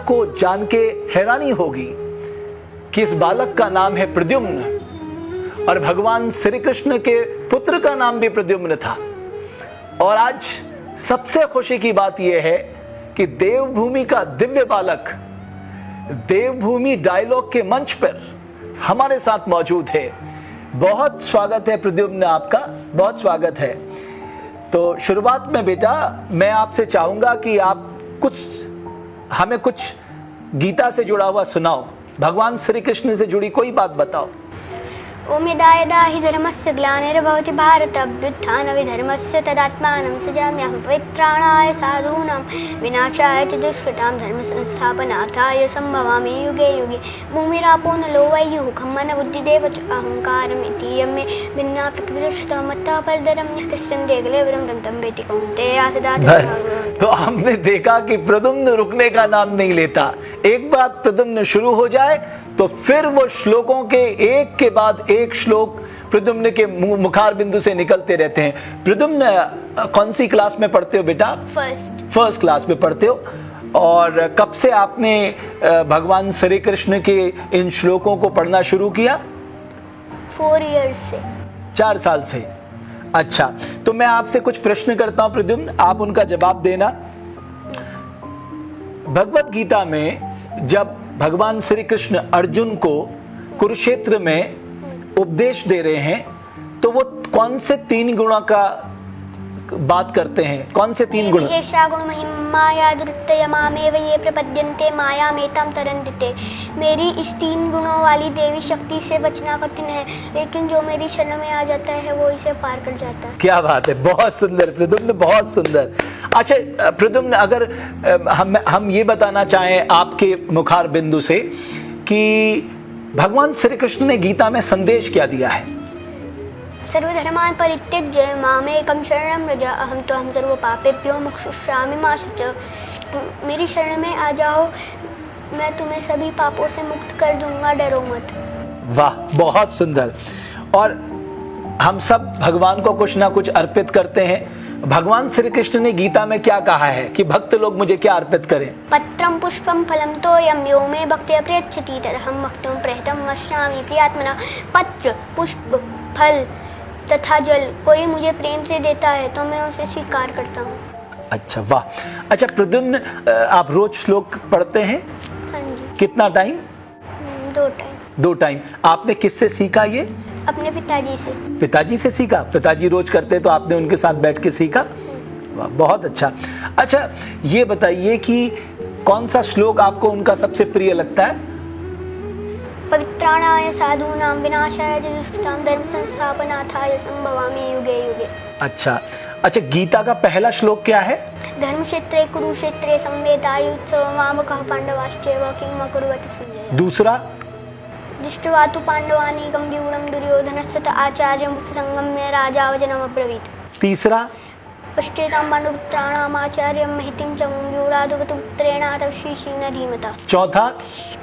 आपको जान के हैरानी होगी कि इस बालक का नाम है प्रद्युम्न और भगवान श्री कृष्ण के पुत्र का नाम भी प्रद्युम्न था। और आज सबसे खुशी की बात यह है कि देवभूमि का दिव्य बालक देवभूमि डायलॉग के मंच पर हमारे साथ मौजूद है। बहुत स्वागत है प्रद्युम्न, आपका बहुत स्वागत है। तो शुरुआत में बेटा मैं आपसे चाहूंगा कि आप हमें कुछ गीता से जुड़ा हुआ सुनाओ, भगवान श्री कृष्ण से जुड़ी कोई बात बताओ। ओम यदा यदा हि धर्मस्य ग्लानिर्भवति भारत अभ्युत्थानविधर्मस्य तदात्मानं सृजाम्यहं पवित्राणाय साधूनां विनाशाय च दुष्कृतां धर्मसंस्थापनार्थाय सम्भवामि युगे युगे। भूमिरापो नलो वैयुः खम्मन बुद्धिदेव च अहङ्कारमिति यमे भिन्ना पृथ्वीरक्षितं मत्तः परदरं कृष्णं देगलेवरं दन्तं वेति कौन्तेय सदा। बस तो हमने देखा कि प्रद्युम्न रुकने का नाम नहीं लेता। एक बात प्रद्युम्न शुरू हो जाए तो फिर वो श्लोकों के एक के बाद एक श्लोक प्रद्युम्न के मुखार बिंदु से निकलते रहते हैं। प्रद्युम्न कौन सी क्लास में पढ़ते हो बेटा? फर्स्ट क्लास में पढ़ते हो। और कब से आपने भगवान श्री कृष्ण के इन श्लोकों को पढ़ना शुरू किया? 4 years से। 4 साल से। अच्छा, तो मैं आपसे कुछ प्रश्न करता हूं प्रद्युम्न, आप उनका जवाब देना। भगवत गीता में जब भगवान श्री कृष्ण अर्जुन को कुरुक्षेत्र में उपदेश दे रहे हैं तो वो कौन से 3 गुणों का बात करते हैं? कौन से 3 गुण? येषा गुण महिमा दुर्तय मामेव ये प्रपद्यन्ते मायामेतां तरन्ति ते। मेरी इस 3 गुणों वाली देवी शक्ति से बचना कठिन है, लेकिन जो मेरी शरण में आ जाता है वो इसे पार कर जाता है। क्या बात है, बहुत सुंदर प्रद्युम्न, बहुत सुंदर। अच्छा प्रद्युम्न, अगर हम ये बताना चाहें आपके मुखार बिंदु से कि भगवान श्री कृष्ण ने गीता में संदेश क्या दिया है? सर्वधर्मान् परित्यज्य मामेकं शरणं व्रज अहं त्वं सर्वपापेभ्यो मोक्षयिष्यामि मा शुच। मेरी शरण में आ जाओ, मैं तुम्हें सभी पापों से मुक्त कर दूंगा, डरो मत। वाह, बहुत सुंदर। और हम सब भगवान को कुछ ना कुछ अर्पित करते हैं। भगवान श्री कृष्ण ने गीता में क्या कहा है कि भक्त लोग मुझे क्या अर्पित करें? पत्रं पुष्पं फलं तोयं यो मे भक्त्या प्रयच्छति तदहं भक्तुं प्रयतं वक्ष्यामि प्रियात्मना। पत्र, पुष्प, फल तथा जल कोई मुझे प्रेम से देता है तो मैं उसे स्वीकार करता हूँ। अच्छा, वाह। अच्छा प्रद्युम्न, आप रोज श्लोक पढ़ते हैं? हाँ जी। कितना टाइम? 2 टाइम। 2 टाइम। आपने किससे सीखा ये? अपने पिताजी से। पिताजी से सीखा? पिताजी रोज करते तो आपने उनके साथ बैठ के सीखा? वाह, बहुत अच्छा। अच्छा ये बताइए कि कौन सा श्लोक आपको उनका सबसे प्रिय लगता है? पवित्राणाय साधूनां विनाशाय च दुष्कृतां धर्मसंस्थापनार्थाय सम्भवामि युगे युगे। अच्छा, गीता का पहला श्लोक क्या है? धर्मक्षेत्रे कुरुक्षेत्रे संवेदायुत्सवमामकः पाण्डवाश्चैव किम् अकुर्वत संजय। दूसरा? दृष्ट्वा तु पाण्डवानीकं व्यूढं दुर्योधनस्य च आचार्यम् उपसंगम्य राजा वचनमब्रवीत्। तीसरा? पश्येतां पाण्डुपुत्राणाम् आचार्यं महितिं च व्यूढाधुपतुपुत्रेण तव श्रीशीन धीमता। चौथा?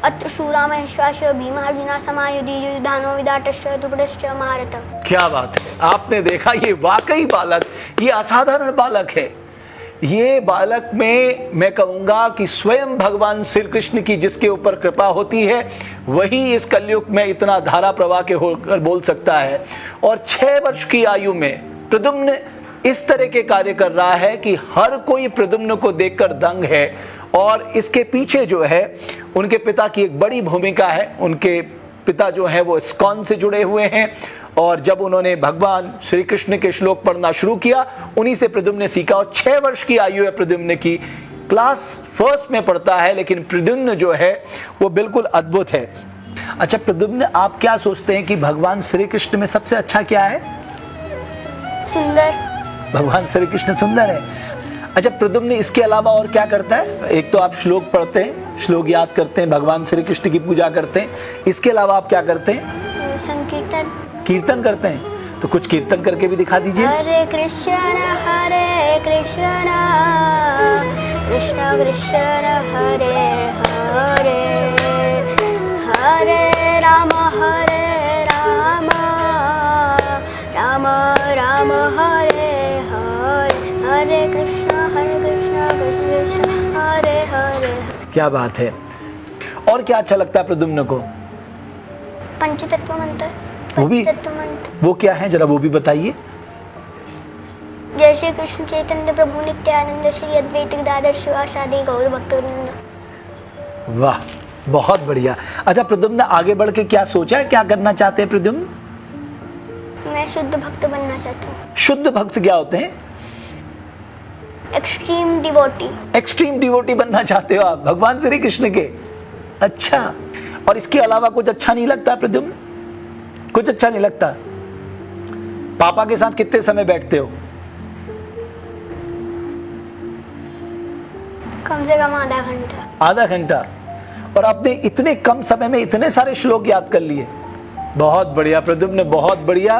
अत्र शूरा महेश्वासः भीमार्जुना समायुधि युधानो विदाटश्च द्रुपदश्च महारथ। क्या बात है, आपने देखा ये वाकई बालक, ये असाधारण बालक है। ये बालक में मैं कहूंगा कि स्वयं भगवान श्री कृष्ण की जिसके ऊपर कृपा होती है वही इस कलयुग में इतना धारा प्रवाह के होकर बोल सकता है। और 6 वर्ष की आयु में प्रद्युम्न इस तरह के कार्य कर रहा है कि हर कोई प्रद्युम्न को देखकर दंग है। और इसके पीछे जो है उनके पिता की एक बड़ी भूमिका है। उनके पिता जो हैं वो इस्कॉन से जुड़े हुए हैं और जब उन्होंने भगवान श्री कृष्ण के श्लोक पढ़ना शुरू किया उन्हीं से प्रद्युम्न ने सीखा। और 6 वर्ष की आयु है प्रद्युम्न की, क्लास 1 में पढ़ता है, लेकिन प्रद्युम्न जो है वो बिल्कुल अद्भुत है। अच्छा प्रद्युम्न, आप क्या सोचते हैं कि भगवान श्री कृष्ण में सबसे अच्छा क्या है? सुंदर। भगवान श्री कृष्ण सुंदर है। अच्छा प्रद्युम्न, इसके अलावा और क्या करता है? एक तो आप श्लोक पढ़ते हैं, श्लोक याद करते हैं, भगवान श्री कृष्ण की पूजा करते हैं, इसके अलावा आप क्या करते हैं? संकीर्तन। कीर्तन करते हैं, तो कुछ कीर्तन करके भी दिखा दीजिए। हरे कृष्ण कृष्ण कृष्ण हरे हरे हरे राम राम राम हरे हरे हरे कृष्ण कृष्ण कृष्ण हरे हरे। क्या बात है। और क्या अच्छा लगता है प्रद्युम्न को? पंचतत्व मंत्र। वो भी? पंचतत्व मंत्र वो क्या है, जरा वो भी बताइए। जय श्री कृष्ण चैतन्य प्रभु नित्यानंद श्री अद्वैत गदाधर शिवासादि गौर भक्तवृंद। वाह, बहुत बढ़िया। अच्छा प्रद्युम्न, आगे बढ़ के क्या सोचा है, क्या करना चाहते हैं प्रद्युम्न? मैं शुद्ध भक्त बनना चाहता हूँ। शुद्ध भक्त क्या होते हैं? Extreme devotee. एक्सट्रीम डिवोटी बनना चाहते हो आप भगवान श्री कृष्ण के? अच्छा, और इसके अलावा कुछ अच्छा नहीं लगता प्रद्युम्न? कुछ अच्छा नहीं लगता? पापा के साथ कितने समय बैठते हो? कम से कम आधा घंटा। आधा घंटा। और आपने इतने कम समय में इतने सारे श्लोक याद कर लिए। बहुत बढ़िया प्रद्युम्न, बहुत बढ़िया।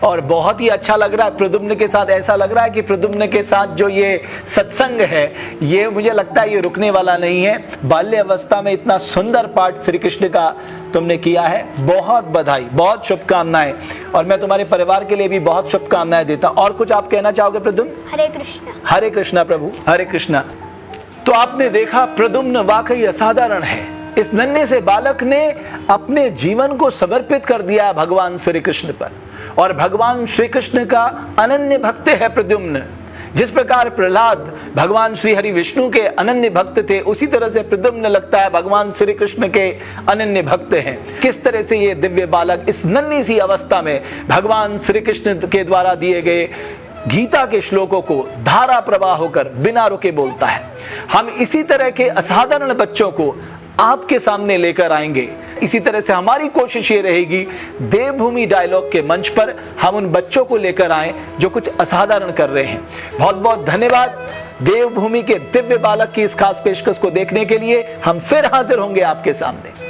और बहुत ही अच्छा लग रहा है प्रद्युम्न के साथ। ऐसा लग रहा है कि प्रद्युम्न के साथ जो ये सत्संग है, ये मुझे लगता है ये रुकने वाला नहीं है। बाल्य अवस्था में इतना सुंदर पाठ श्री कृष्ण का तुमने किया है, बहुत बधाई, बहुत शुभकामनाएं। और मैं तुम्हारे परिवार के लिए भी बहुत शुभकामनाएं देता हूं। और कुछ आप कहना चाहोगे प्रद्युम्न? हरे कृष्णा। हरे कृष्णा प्रभु, हरे कृष्णा। तो आपने देखा प्रद्युम्न वाकई असाधारण है। इस नन्हे से बालक ने अपने जीवन को समर्पित कर दिया भगवान श्री कृष्ण पर, और भगवान श्री कृष्ण का अनन्य भक्त है प्रद्युम्न। जिस प्रकार प्रहलाद भगवान श्री हरि विष्णु के अनन्य भक्त थे, उसी तरह से प्रद्युम्न लगता है भगवान श्री कृष्ण के अनन्य भक्त हैं। किस तरह से ये दिव्य बालक इस नन्ही सी अवस्था में भगवान श्री कृष्ण के द्वारा दिए गए गीता के श्लोकों को धारा प्रवाह होकर बिना रुके बोलता है। हम इसी तरह के असाधारण बच्चों को आपके सामने लेकर आएंगे। इसी तरह से हमारी कोशिश ये रहेगी, देवभूमि डायलॉग के मंच पर हम उन बच्चों को लेकर आएं जो कुछ असाधारण कर रहे हैं। बहुत बहुत धन्यवाद। देवभूमि के दिव्य बालक की इस खास पेशकश को देखने के लिए हम फिर हाजिर होंगे आपके सामने।